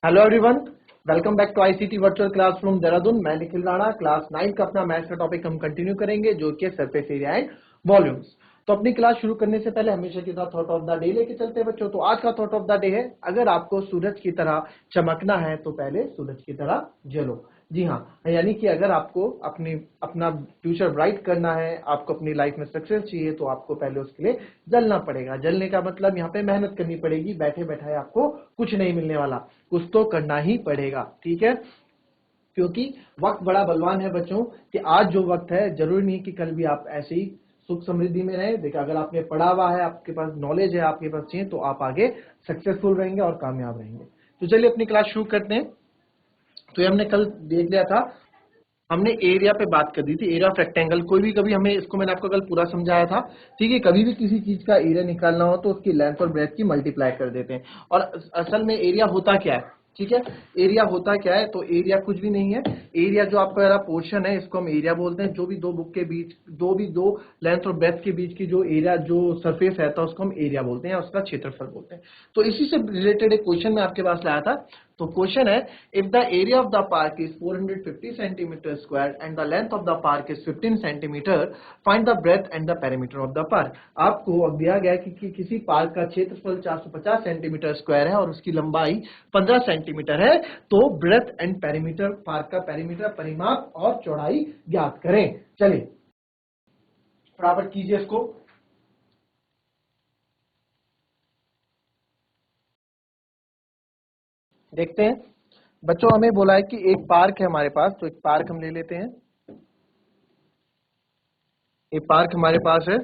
Hello everyone, welcome back to ICT virtual classroom Dehradun. मैं Nikhil Rana. Class 9 का अपना मैथ्स का टॉपिक हम कंटिन्यू करेंगे, जो कि सरफेस एरिया एंड वॉल्यूम्स। तो अपनी क्लास शुरू करने से पहले हमेशा की तरह थॉट ऑफ द डे लेके चलते हैं बच्चों। तो आज का थॉट ऑफ द डे है, अगर आपको सूरज की तरह चमकना है तो पहले सूरज की तरह जलो। जी हाँ, यानी कि अगर आपको अपना फ्यूचर ब्राइट करना है, आपको अपनी लाइफ में सक्सेस चाहिए, तो आपको पहले उसके लिए जलना पड़ेगा। जलने का मतलब यहाँ पे मेहनत करनी पड़ेगी। बैठे बैठाए आपको कुछ नहीं मिलने वाला, कुछ तो करना ही पड़ेगा। ठीक है, क्योंकि वक्त बड़ा बलवान है बच्चों, कि आज जो वक्त है जरूरी नहीं कि कल भी आप ऐसे ही सुख समृद्धि में रहे। देखा, अगर आपने पढ़ा हुआ है, आपके पास नॉलेज है, आपके पास चाहिए, तो आप आगे सक्सेसफुल रहेंगे और कामयाब रहेंगे। तो चलिए अपनी क्लास शुरू करते हैं। तो ये हमने कल देख लिया था, हमने एरिया पे बात कर दी थी, एरिया ऑफ रेक्टेंगल। कोई भी कभी हमें इसको मैंने आपको कल पूरा समझाया था। ठीक है, कभी भी किसी चीज का एरिया निकालना हो तो उसकी लेंथ और ब्रेथ की मल्टीप्लाई कर देते हैं। और असल में एरिया होता क्या है? ठीक है, एरिया होता क्या है? तो एरिया कुछ भी नहीं है। एरिया जो आपका पोर्शन है, इसको हम एरिया बोलते हैं। जो भी दो बुक के बीच, दो लेंथ और ब्रेथ के बीच की जो एरिया, जो सरफेस रहता है, उसको हम एरिया बोलते हैं, उसका क्षेत्रफल बोलते हैं। तो इसी से रिलेटेड एक क्वेश्चन मैं आपके पास लाया था। तो क्वेश्चन है, if the area of the park is 450 centimetre square and the length of the park is 15 centimetre, find the breadth and the perimeter of the park. आपको दिया गया कि किसी पार्क का क्षेत्रफल 450 सेंटीमीटर स्क्वायर है और उसकी लंबाई 15 सेंटीमीटर है, तो ब्रेथ एंड पेरीमीटर, पार्क का पेरीमीटर, परिमाप और चौड़ाई ज्ञात करें। चलिए फटाफट कीजिए इसको। देखते हैं बच्चों, हमें बोला है कि एक पार्क है हमारे पास। तो एक पार्क हम ले लेते हैं। ये पार्क हमारे पास है।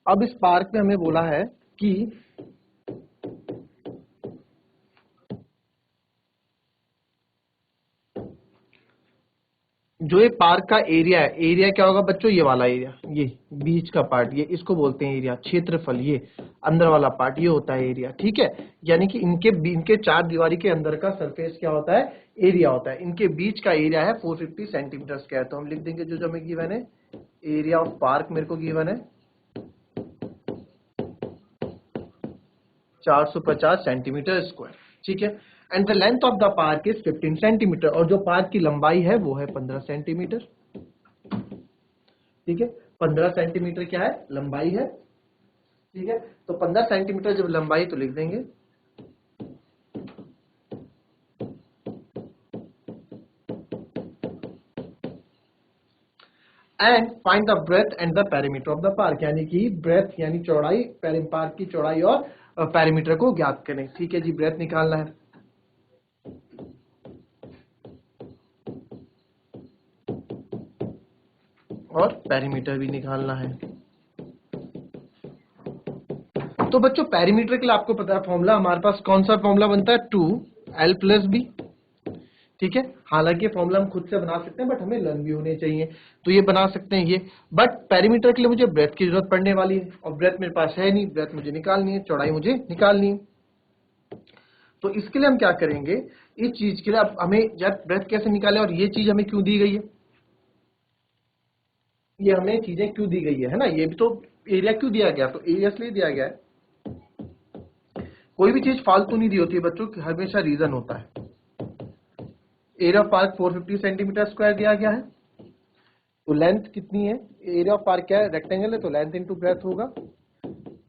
अब इस पार्क में हमें बोला है कि जो ये पार्क का एरिया है, एरिया क्या होगा बच्चों? ये वाला एरिया, ये बीच का पार्ट, ये इसको बोलते हैं एरिया। क्षेत्रफल, ये अंदर वाला पार्ट, ये होता है एरिया। ठीक है, यानी कि इनके चार दीवारी के अंदर का सरफेस क्या होता है? एरिया होता है। इनके बीच का एरिया है 450 सेंटीमीटर स्क्वायर। तो हम लिख देंगे जो हमें गिवन है, एरिया ऑफ पार्क मेरे को गिवन है 450 सेंटीमीटर स्क्वायर। ठीक है, and the length of the park is 15 centimetre, और जो पार्क की लंबाई है वो है 15 सेंटीमीटर। ठीक है, 15 सेंटीमीटर क्या है? लंबाई है। ठीक है, तो 15 सेंटीमीटर जब लंबाई, तो लिख देंगे and find the breadth and the perimeter of the park, यानी कि ब्रेथ यानी चौड़ाई, पार्क की चौड़ाई और पेरीमीटर को ज्ञात करें। ठीक है जी, ब्रेथ निकालना है और पेरीमीटर भी निकालना है। तो बच्चों पेरीमीटर के लिए आपको पता है फॉर्मूला, हमारे पास कौन सा फॉर्मूला बनता है? 2l+b। ठीक है, हालांकि फॉर्मूला हम खुद से बना सकते हैं, बट हमें लर्न भी होने चाहिए। तो ये बना सकते हैं ये, बट पेरीमीटर के लिए मुझे ब्रेथ की जरूरत पड़ने वाली है, और ब्रेथ मेरे पास है नहीं। ब्रेथ मुझे निकालनी है, चौड़ाई मुझे निकालनी है। तो इसके लिए हम क्या करेंगे? इस चीज के लिए अब हमें जब ब्रेथ कैसे निकाले, और ये चीज हमें क्यों दी गई है, ये हमें चीजें क्यों दी गई है ना? ये भी तो एरिया क्यों दिया गया? तो एरिया इसलिए दिया गया है, कोई भी चीज फालतू नहीं दी होती है बच्चों, हमेशा रीजन होता है। Area of park 450 centimetre square दिया गया है। तो लेंथ कितनी है? एरिया ऑफ पार्क क्या है? रेक्टेंगल है, तो लेंथ इंटू ब्रेथ होगा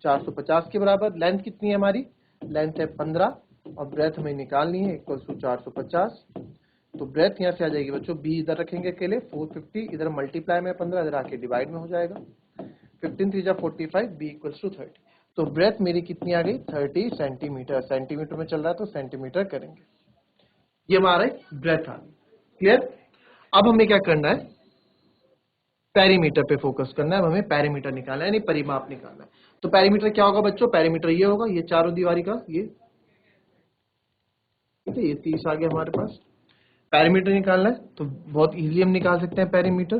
450 के बराबर। लेंथ कितनी है हमारी? लेंथ है 15, और ब्रेथ हमें निकालनी है, इक्वल टू 450। तो ब्रेथ यहाँ से आ जाएगी बच्चों, बी इधर रखेंगे अकेले, 450 इधर मल्टीप्लाई में 15 इधर आके डिवाइड में हो जाएगा। 15 3 45, बी इक्वल टू 30। तो ब्रेथ मेरी कितनी आ गई? 30 सेंटीमीटर। सेंटीमीटर में चल रहा है तो सेंटीमीटर करेंगे। ये हमारा ब्रेथ आ गई। क्लियर? अब हमें क्या करना है? पेरीमीटर पे फोकस करना है। हमें पेरीमीटर निकालना है, यानी परिमाप निकालना है। तो पेरीमीटर क्या होगा बच्चों? पेरीमीटर ये होगा, ये चारों दीवारी का ये। ठीक है, ये 30 आ गया हमारे पास। पेरीमीटर निकालना है तो बहुत इजीली हम निकाल सकते हैं पेरीमीटर।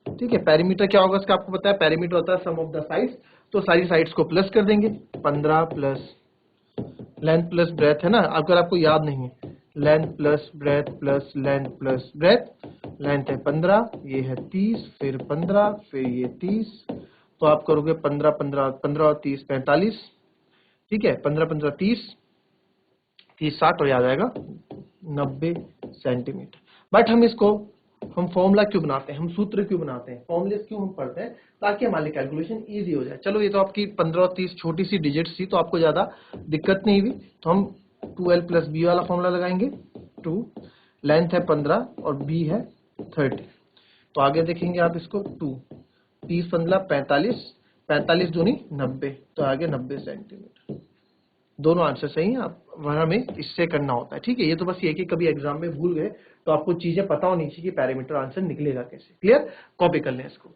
ठीक है, पेरीमीटर क्या होगा इसका आपको पता है? पेरीमीटर होता है सम ऑफ द साइड्स। तो सारी साइड्स को प्लस कर देंगे, 15 प्लस लेंथ प्लस ब्रेथ है ना। अगर आपको याद नहीं है, length plus breadth plus length plus breadth, length है 15, ये है 30, फिर 15, फिर ये 30, तो आप करोगे 15 15 15 और 30 45, ठीक है, 15 15 30 30 60 और याद आएगा 90 सेंटीमीटर। बट हम फॉर्मूला क्यों बनाते हैं, हम सूत्र क्यों बनाते हैं, फॉर्मूले क्यों हम पढ़ते हैं, ताकि हमारी कैलकुलेशन इजी हो जाए। चलो ये तो आपकी 15 और 30 छोटी सी डिजिट्स थी, तो आपको ज्यादा दिक्कत नहीं हुई, तो हम 2l प्लस बी वाला फॉर्मूला लगाएंगे। 2 लेंथ है 15 और बी है 30, तो आगे देखेंगे आप इसको 2 30 15 45 45 दूनी 90, तो आगे 90 सेंटीमीटर। दोनों आंसर सही हैं, आप वहां हमें इससे करना होता है, ठीक है। ये तो बस ये कि कभी एग्जाम में भूल गए तो आपको चीजें पता होनी चाहिए कि पैरामीटर आंसर निकलेगा कैसे। क्लियर, कॉपी कर लें इसको।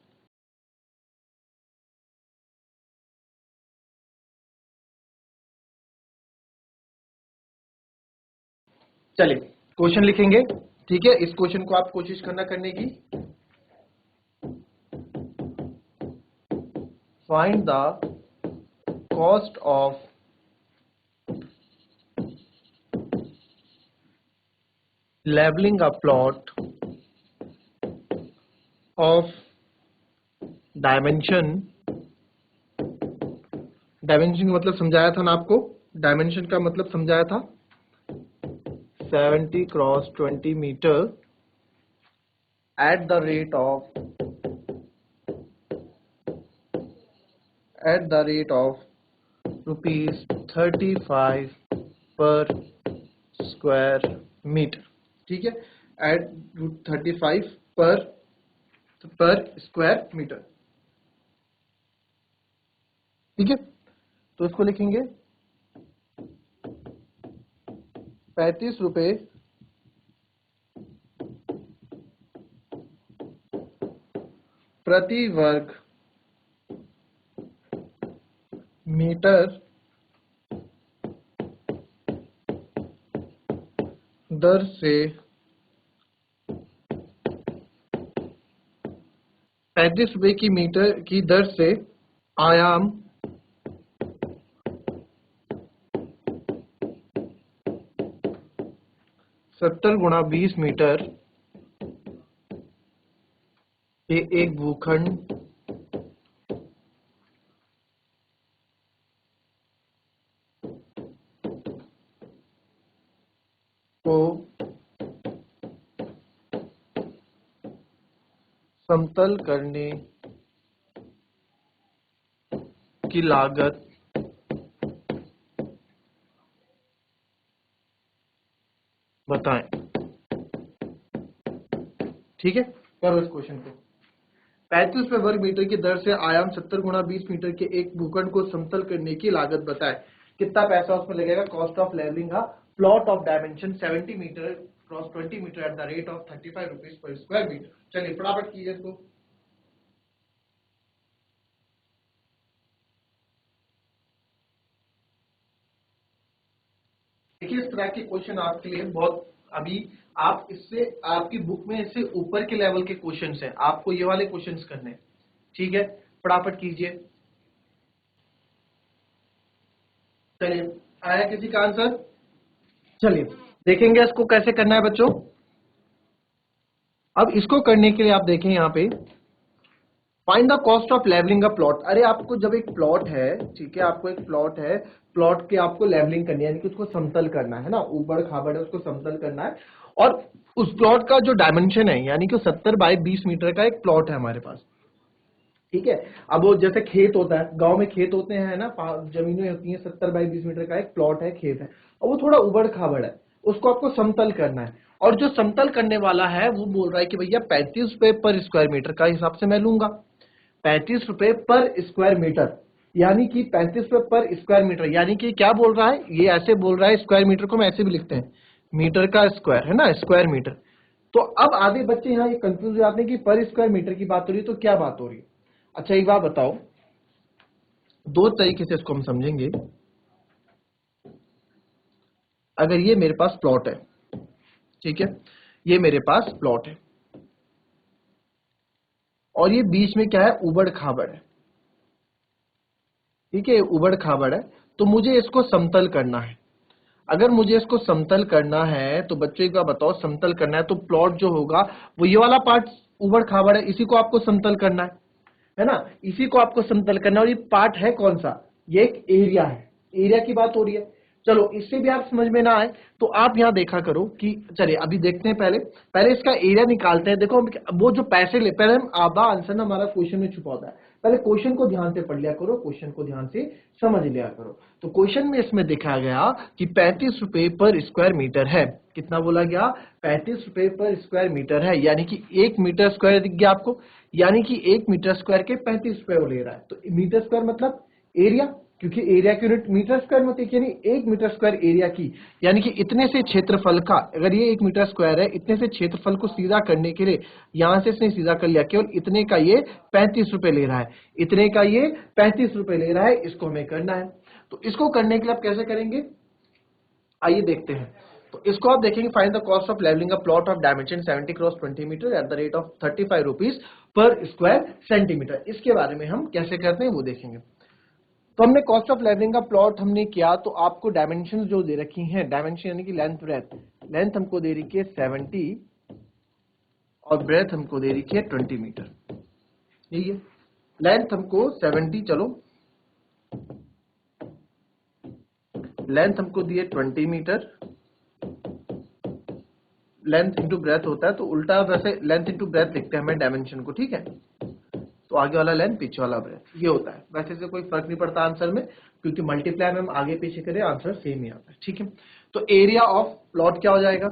चलिए क्वेश्चन लिखेंगे, ठीक है। इस क्वेश्चन को आप कोशिश करना करने की। Find the cost of levelling a plot of dimension, dimension का मतलब समझाया था ना आपको, डायमेंशन का मतलब समझाया था 70 cross 20 metre at the rate of rupees 35 per square meter, ठीक है, at 35 per square meter, ठीक है। तो इसको लिखेंगे 35 रुपए प्रति वर्ग मीटर दर से 35 रुपए की मीटर की दर से आयाम 70 गुणा 20 मीटर के एक भूखंड को समतल करने की लागत बताएं, ठीक है। करो इस क्वेश्चन को। 35 रुपए वर्ग मीटर की दर से आयाम 70 गुणा 20 मीटर के एक भूखंड को समतल करने की लागत बताएं। कितना पैसा उसमें लगेगा, cost of levelling a plot of dimension 70 metre cross 20 metre at the rate of 35 rupees per square metre. चलिए फटाफट कीजिए इसको। देखिए इस तरह के क्वेश्चन आपके लिए बहुत, अभी आप इससे आपकी बुक में इससे ऊपर के लेवल के क्वेश्चंस हैं, आपको ये वाले क्वेश्चंस करने हैं, ठीक है। फटाफट कीजिए। चलिए आया किसी का आंसर। चलिए देखेंगे इसको कैसे करना है बच्चों। अब इसको करने के लिए आप देखें यहाँ पे find the cost of levelling a plot. अरे आपको जब एक प्लॉट है, ठीक है, आपको एक प्लॉट है, प्लॉट की आपको लेवलिंग करनी है, यानी कि उसको समतल करना है ना, ऊबड़ खाबड़ है उसको समतल करना है। और उस प्लॉट का जो डायमेंशन है, यानी कि 70 बाय 20 मीटर का एक प्लॉट है हमारे पास, ठीक है। अब वो जैसे खेत होता है, गांव में खेत होते हैं ना, जमीनें होती हैं, 70 बाई 20 मीटर का एक प्लॉट है, खेत है, और वो थोड़ा उबड़ खाबड़ है, उसको आपको समतल करना है। और जो समतल करने वाला है वो बोल रहा है कि भैया 35 रुपए पर स्क्वायर मीटर का हिसाब से मैं लूंगा। 35 रुपए पर स्क्वायर मीटर, यानी कि 35 रुपए पर स्क्वायर मीटर, यानी कि क्या बोल रहा है, ये ऐसे बोल रहा है, स्क्वायर मीटर को हम ऐसे भी लिखते हैं, मीटर का स्क्वायर है ना, स्क्वायर मीटर। तो अब आधे बच्चे यहाँ ये कंफ्यूज हो जाते हैं कि पर स्क्वायर मीटर की बात हो रही है तो क्या बात हो रही है। अच्छा एक बात बताओ, दो तरीके से इसको हम समझेंगे। अगर ये मेरे पास प्लॉट है, ठीक है, ये मेरे पास प्लॉट है और ये बीच में क्या है, उबड़ खाबड़ है, ठीक है, उबड़ खाबड़ है, तो मुझे इसको समतल करना है। अगर मुझे इसको समतल करना है तो बच्चों एक बार बताओ, समतल करना है तो प्लॉट जो होगा वो ये वाला पार्ट उबड़ खाबड़ है, इसी को आपको समतल करना है ना, इसी को आपको समतल करना है। और ये पार्ट है कौन सा, ये एक एरिया है, एरिया की बात हो रही है। चलो इससे भी आप समझ में ना आए तो आप यहां देखा करो कि चलिए अभी देखते हैं, पहले पहले इसका एरिया निकालते हैं। देखो वो जो पैसे ले, पहले हम आधा आंसर ना हमारा क्वेश्चन में छुपा होता है, पहले क्वेश्चन को ध्यान से पढ़ लिया करो, क्वेश्चन को ध्यान से समझ लिया करो। तो क्वेश्चन में इसमें देखा गया कि 35 रुपए पर स्क्वायर मीटर है। कितना बोला गया, 35 रुपए पर स्क्वायर मीटर है, यानी कि 1 मीटर स्क्वायर दिख गया आपको, यानी कि 1 मीटर स्क्वायर के 35 रुपए वो ले रहा है। तो मीटर स्क्वायर मतलब एरिया, क्योंकि एरिया की यूनिट मीटर स्क्वायर में होती है, यानी 1 मीटर स्क्वायर एरिया की, यानी कि इतने से क्षेत्रफल का, अगर ये 1 मीटर स्क्वायर है, इतने से क्षेत्रफल को सीधा करने के लिए यहां से इसने सीधा कर लिया, केवल इतने का ये 35 रुपए ले रहा है, इतने का ये 35 रुपए ले रहा है, इसको हमें करना है। तो इसको करने के लिए आप कैसे करेंगे, आइए देखते हैं। तो इसको आप देखेंगे, find the cost of levelling a plot of dimension 70 cross 20 metre at the rate of 35 rupees per square centimetre. इसके बारे में हम कैसे करते हैं वो देखेंगे। तो हमने कॉस्ट ऑफ लेवलिंग का प्लॉट हमने किया, तो आपको डायमेंशन जो दे रखी हैं, डायमेंशन यानी कि लेंथ ब्रेथ, लेंथ हमको दे रखी है 70 और ब्रेथ हमको दे रखी है 20 मीटर। यही है, लेंथ हमको 70, चलो लेंथ हमको दी है 20 मीटर, लेंथ इंटू ब्रेथ होता है, तो उल्टा वैसे लेंथ इंटू ब्रेथ लिखते हैं हमें डायमेंशन को, ठीक है। तो आगे वाला लेंथ पीछे वाला ब्रेथ ये होता है। वैसे से कोई फर्क नहीं पड़ता आंसर में, क्योंकि मल्टीप्लाई में हम आगे पीछे करें आंसर सेम ही आता है, ठीक है। तो एरिया ऑफ प्लॉट क्या हो जाएगा,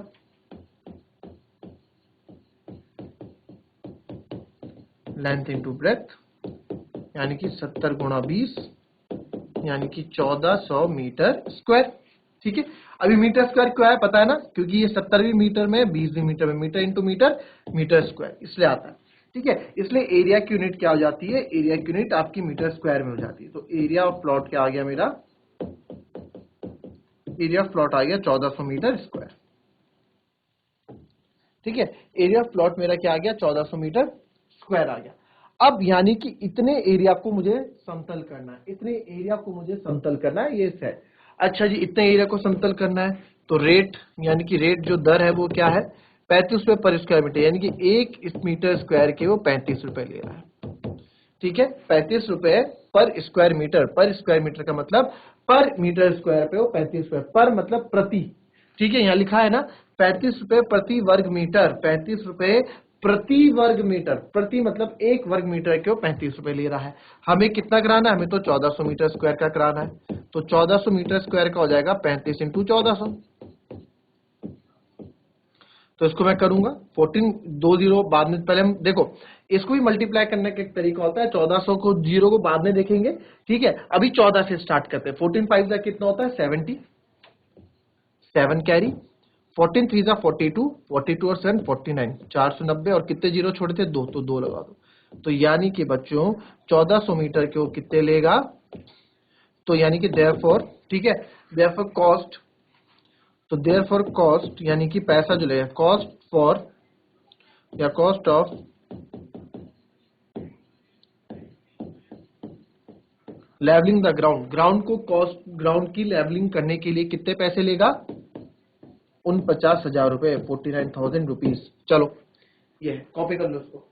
लेंथ इंटू ब्रेथ, यानी कि 70 गुणा 20, यानी कि 1400 मीटर स्क्वायर, ठीक है। अभी मीटर स्क्वायर क्यों है पता है ना, क्योंकि ये 70 भी मीटर में, 20 भी मीटर में, metre into metre, metre square इसलिए आता है, ठीक है। इसलिए एरिया की यूनिट क्या हो जाती है, एरिया की यूनिट आपकी मीटर स्क्वायर में हो जाती है। तो एरिया ऑफ प्लॉट क्या आ गया मेरा, एरिया ऑफ प्लॉट आ गया 1400 मीटर स्क्वायर, ठीक है। एरिया ऑफ प्लॉट मेरा क्या आ गया, 1400 मीटर स्क्वायर आ गया। अब यानी कि इतने एरिया को मुझे समतल करना है, इतने एरिया को मुझे समतल करना है, ये सेट। अच्छा जी, इतने एरिया को समतल करना है तो रेट, यानी कि रेट जो दर है वो क्या है, 35 रुपए पर स्क्वायर मीटर, यानी कि 1 मीटर स्क्वायर के वो 35 रुपए ले रहा है, ठीक है। 35 रुपए पर स्क्वायर मीटर, पर स्क्वायर मीटर का मतलब पर मीटर स्क्वायर पे वो 35 रुपए, पर मतलब प्रति, ठीक है। यहाँ लिखा है ना 35 रुपए प्रति वर्ग मीटर, 35 रुपए प्रति वर्ग मीटर, प्रति मतलब 1 वर्ग मीटर के वो 35 रुपए ले रहा है। हमें कितना कराना है, हमें तो 1400 मीटर स्क्वायर का कराना है। तो 1400 मीटर स्क्वायर का हो जाएगा 35 इंटू 1400। तो इसको मैं करूंगा 14 दो जीरो बाद में, पहले हम देखो इसको भी मल्टीप्लाई करने का एक तरीका होता है, 1400 को जीरो को बाद में देखेंगे, ठीक है। अभी 14 से स्टार्ट करते हैं। 14 5 का कितना होता है 70, 7 कैरी, 14 3 जा 42, 42 और 7 49, 490 और कितने जीरो छोड़े थे, दो, तो दो लगा दो। तो यानी कि बच्चों 1400 मीटर के वो कितने लेगा, तो यानी कि देयरफॉर, ठीक है, देयरफॉर कॉस्ट, तो देयरफॉर कॉस्ट यानी कि पैसा जो लेगा, कॉस्ट फॉर या cost of levelling the ground, ground को कॉस्ट, ग्राउंड की लेवलिंग करने के लिए कितने पैसे लेगा, 49,000 रुपए, 49,000 रुपीज। चलो ये कॉपी कर लो उसको।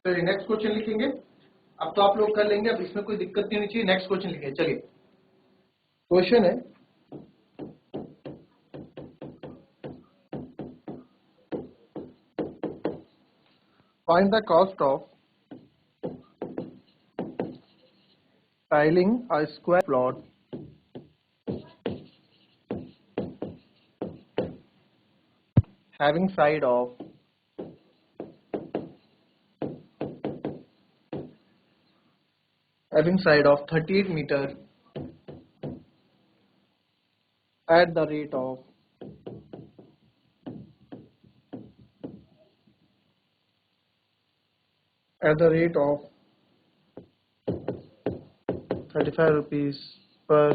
चलिए नेक्स्ट क्वेश्चन लिखेंगे। अब तो आप लोग कर लेंगे, अब इसमें कोई दिक्कत नहीं होनी चाहिए। नेक्स्ट क्वेश्चन लिखेंगे। चलिए क्वेश्चन है, find the cost of tiling a square plot having side of having side of 38 meter at the rate of at the rate of 35 rupees per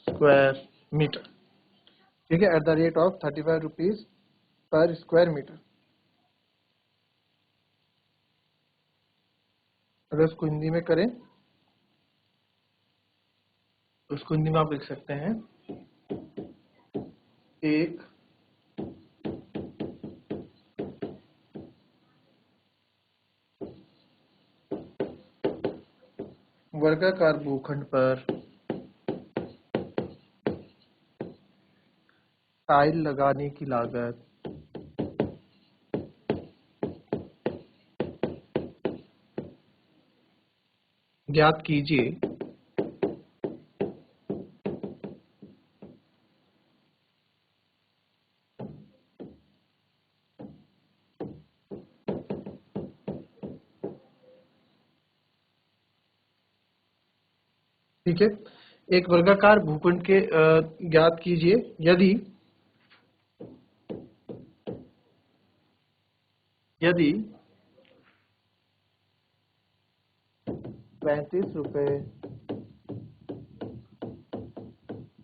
square meter, ठीक है, at the rate of 35 rupees per square meter। अगर इसको हिंदी में करें तो उसको हिंदी में आप लिख सकते हैं एक वर्गाकार भूखंड पर टाइल लगाने की लागत ज्ञात कीजिए। ठीक है, एक वर्गाकार भूखंड के ज्ञात कीजिए यदि यदि 35 रुपए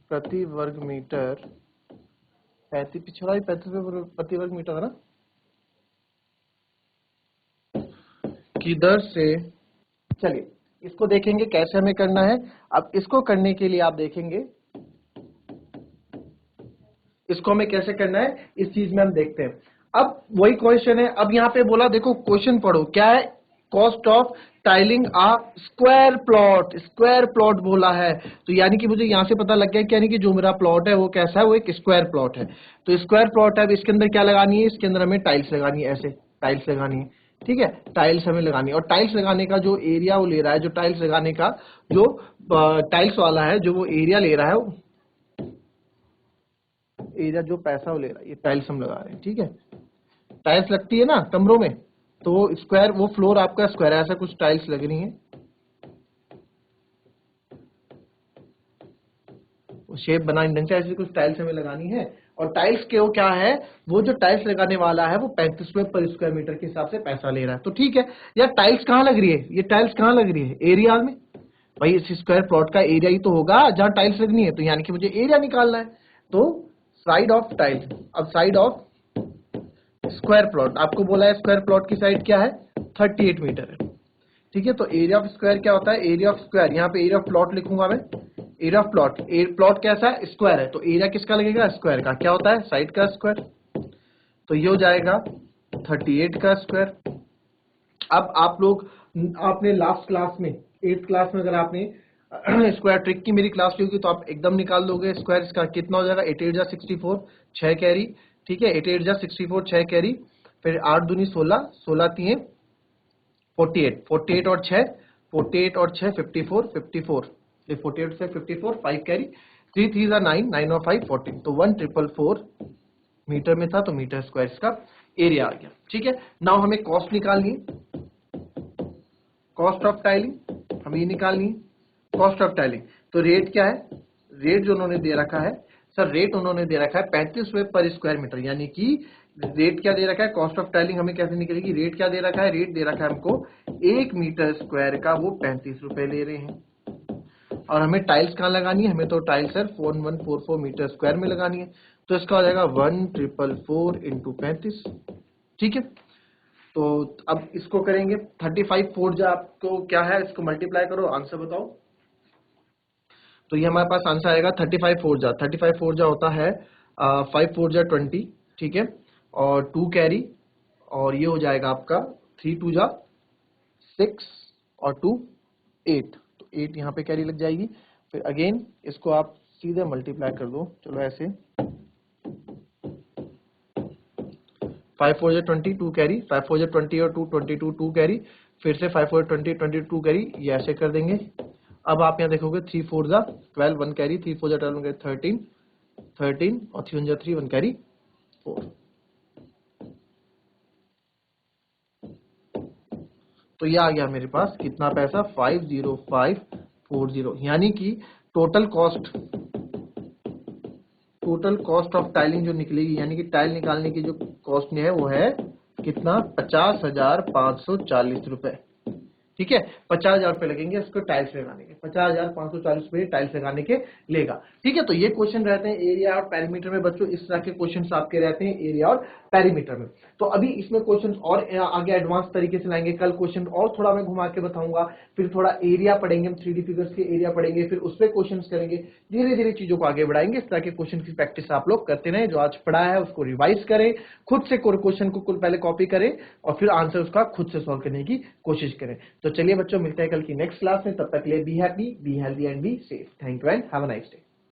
प्रति वर्ग मीटर, 35 पिछड़ा ही 35 रुपए प्रति वर्ग मीटर है ना, की दर से। चलिए इसको देखेंगे कैसे हमें करना है। अब इसको करने के लिए आप देखेंगे इसको हमें कैसे करना है, इस चीज में हम देखते हैं। अब वही क्वेश्चन है, अब यहाँ पे बोला देखो क्वेश्चन पढ़ो क्या है, cost of tiling a square plot बोला है। तो यानी कि मुझे यहाँ से पता लग गया कि यानी कि जो मेरा प्लॉट है वो कैसा है, वो एक स्क्वायर प्लॉट है। तो स्क्वायर प्लॉट है, अब इसके अंदर क्या लगानी है, इसके अंदर हमें टाइल्स लगानी है, ऐसे टाइल्स लगानी है। ठीक है, टाइल्स हमें लगानी है और टाइल्स लगाने का जो एरिया वो ले रहा है, जो टाइल्स लगाने का जो टाइल्स वाला है जो वो एरिया ले रहा है, एरिया जो पैसा वो ले रहा है, ये टाइल्स हम लगा रहे हैं। ठीक है, टाइल्स लगती है ना कमरों में, तो वो स्क्वायर, वो फ्लोर आपका स्क्वायर है, ऐसा कुछ टाइल्स लग रही है, शेप बनानी ढंग से, ऐसी कुछ टाइल्स हमें लगानी है। और टाइल्स के वो क्या है, वो जो टाइल्स लगाने वाला है वो 35 रुपए पर स्क्वायर मीटर के हिसाब से पैसा ले रहा है। तो ठीक है यार, टाइल्स कहाँ लग रही है, ये टाइल्स कहाँ लग रही है, एरिया में। भाई इस स्क्वायर प्लॉट का एरिया ही तो होगा जहां टाइल्स लगनी है, तो यानी कि मुझे एरिया निकालना है। तो साइड ऑफ टाइल्स, अब साइड ऑफ स्क्वायर प्लॉट, आपको बोला है स्क्वायर प्लॉट की साइड क्या है, 38 मीटर है। ठीक है, तो एरिया ऑफ स्क्वायर क्या होता है, एरिया ऑफ स्क्वायर, यहाँ पे एरिया ऑफ प्लॉट लिखूंगा मैं, एरिया ऑफ प्लॉट, प्लॉट कैसा है, स्क्वायर है, तो एरिया किसका लगेगा, स्क्वायर का। क्या होता है, साइड का स्क्वायर, तो ये हो जाएगा 38 का स्क्वायर। अब आप लोग, आपने लास्ट क्लास में 8th क्लास में अगर आपने स्क्वायर ट्रिक की मेरी क्लास ली होगी तो आप एकदम निकाल दोगे स्क्वायर। इसका कितना हो जाएगा, 8 8 जा 64, 6 कैरी। ठीक है, 8 8 जा 64, 6 कैरी, फिर 8 दूनी 16, 16 तीन 48, 48 और 6, 48 और 6 54, 54, 48 से 54, 5 कैरी, 3 3 9, 9 और 5 14, तो 1444 मीटर में था, तो मीटर स्क्वायर इसका एरिया आ गया। ठीक है, नाउ हमें कॉस्ट निकालनी है, कॉस्ट ऑफ टाइलिंग हमें ये निकालनी है, कॉस्ट ऑफ टाइलिंग। तो रेट क्या है, रेट जो उन्होंने दे रखा है सर, रेट उन्होंने दे रखा है 35 रुपए पर स्क्वायर मीटर, यानी कि रेट क्या दे रखा है, कॉस्ट ऑफ टाइलिंग हमें कैसे निकलेगी, रेट क्या दे रखा है, रेट दे रखा है हमको 1 मीटर स्क्वायर का वो 35 रुपए ले रहे हैं। और हमें टाइल्स कहाँ लगानी है, हमें तो टाइल्स सर 4144 मीटर स्क्वायर में लगानी है, तो इसका हो जाएगा 1444 इंटू 35। ठीक है, तो अब इसको करेंगे 35 4 जा, आपको क्या है, इसको मल्टीप्लाई करो, आंसर बताओ। तो ये हमारे पास आंसर आएगा 35 4 जा, 35 4 जा होता है 5 4 जा 20। ठीक है, और 2 कैरी, और ये हो जाएगा आपका 3 2 जा 6 और 2 8, तो 8 यहाँ पे कैरी लग जाएगी। फिर अगेन इसको आप सीधे मल्टीप्लाई कर दो, चलो ऐसे 5 4 जा 20, 2 कैरी, 5 4 जा 20 और 2 22, 2 कैरी, फिर से 5 4 20 22 कैरी, ये ऐसे कर देंगे। अब आप यहाँ देखोगे 3 4 जा 12, 1 कैरी, 3 4 जा 12, 1 कैरी 13 13, और 3 1 जा 3, 1 कैरी 4। तो ये आ गया मेरे पास कितना पैसा, 50540, यानी कि टोटल कॉस्ट ऑफ टाइलिंग जो निकलेगी, यानी कि टाइल निकालने की जो कॉस्ट है वो है कितना, 50,540 रुपए। ठीक है, 50,000 रुपए लगेंगे इसको टाइल्स लगाने के, 50,540 रुपए टाइल्स लगाने के लेगा। ठीक है, तो ये क्वेश्चन रहते हैं एरिया और पेरीमीटर में बच्चों, इस तरह के क्वेश्चंस आपके रहते हैं एरिया और पेरीमीटर में। तो अभी इसमें क्वेश्चंस और आगे एडवांस तरीके से लाएंगे, कल क्वेश्चन और थोड़ा मैं घुमा के बताऊंगा, फिर थोड़ा एरिया पढ़ेंगे हम, 3D फिगर्स के एरिया पढ़ेंगे, फिर उस पर क्वेश्चन करेंगे, धीरे धीरे चीजों को आगे बढ़ाएंगे। इस तरह के क्वेश्चन की प्रैक्टिस आप लोग करते रहे, जो आज पढ़ा है उसको रिवाइज करें, खुद से क्वेश्चन को पहले कॉपी करें और फिर आंसर उसका खुद से सॉल्व करने की कोशिश करें। तो चलिए बच्चों, मिलते हैं कल की नेक्स्ट क्लास में, तब तक के लिए be happy, be healthy and be safe. Thank you and have a nice day.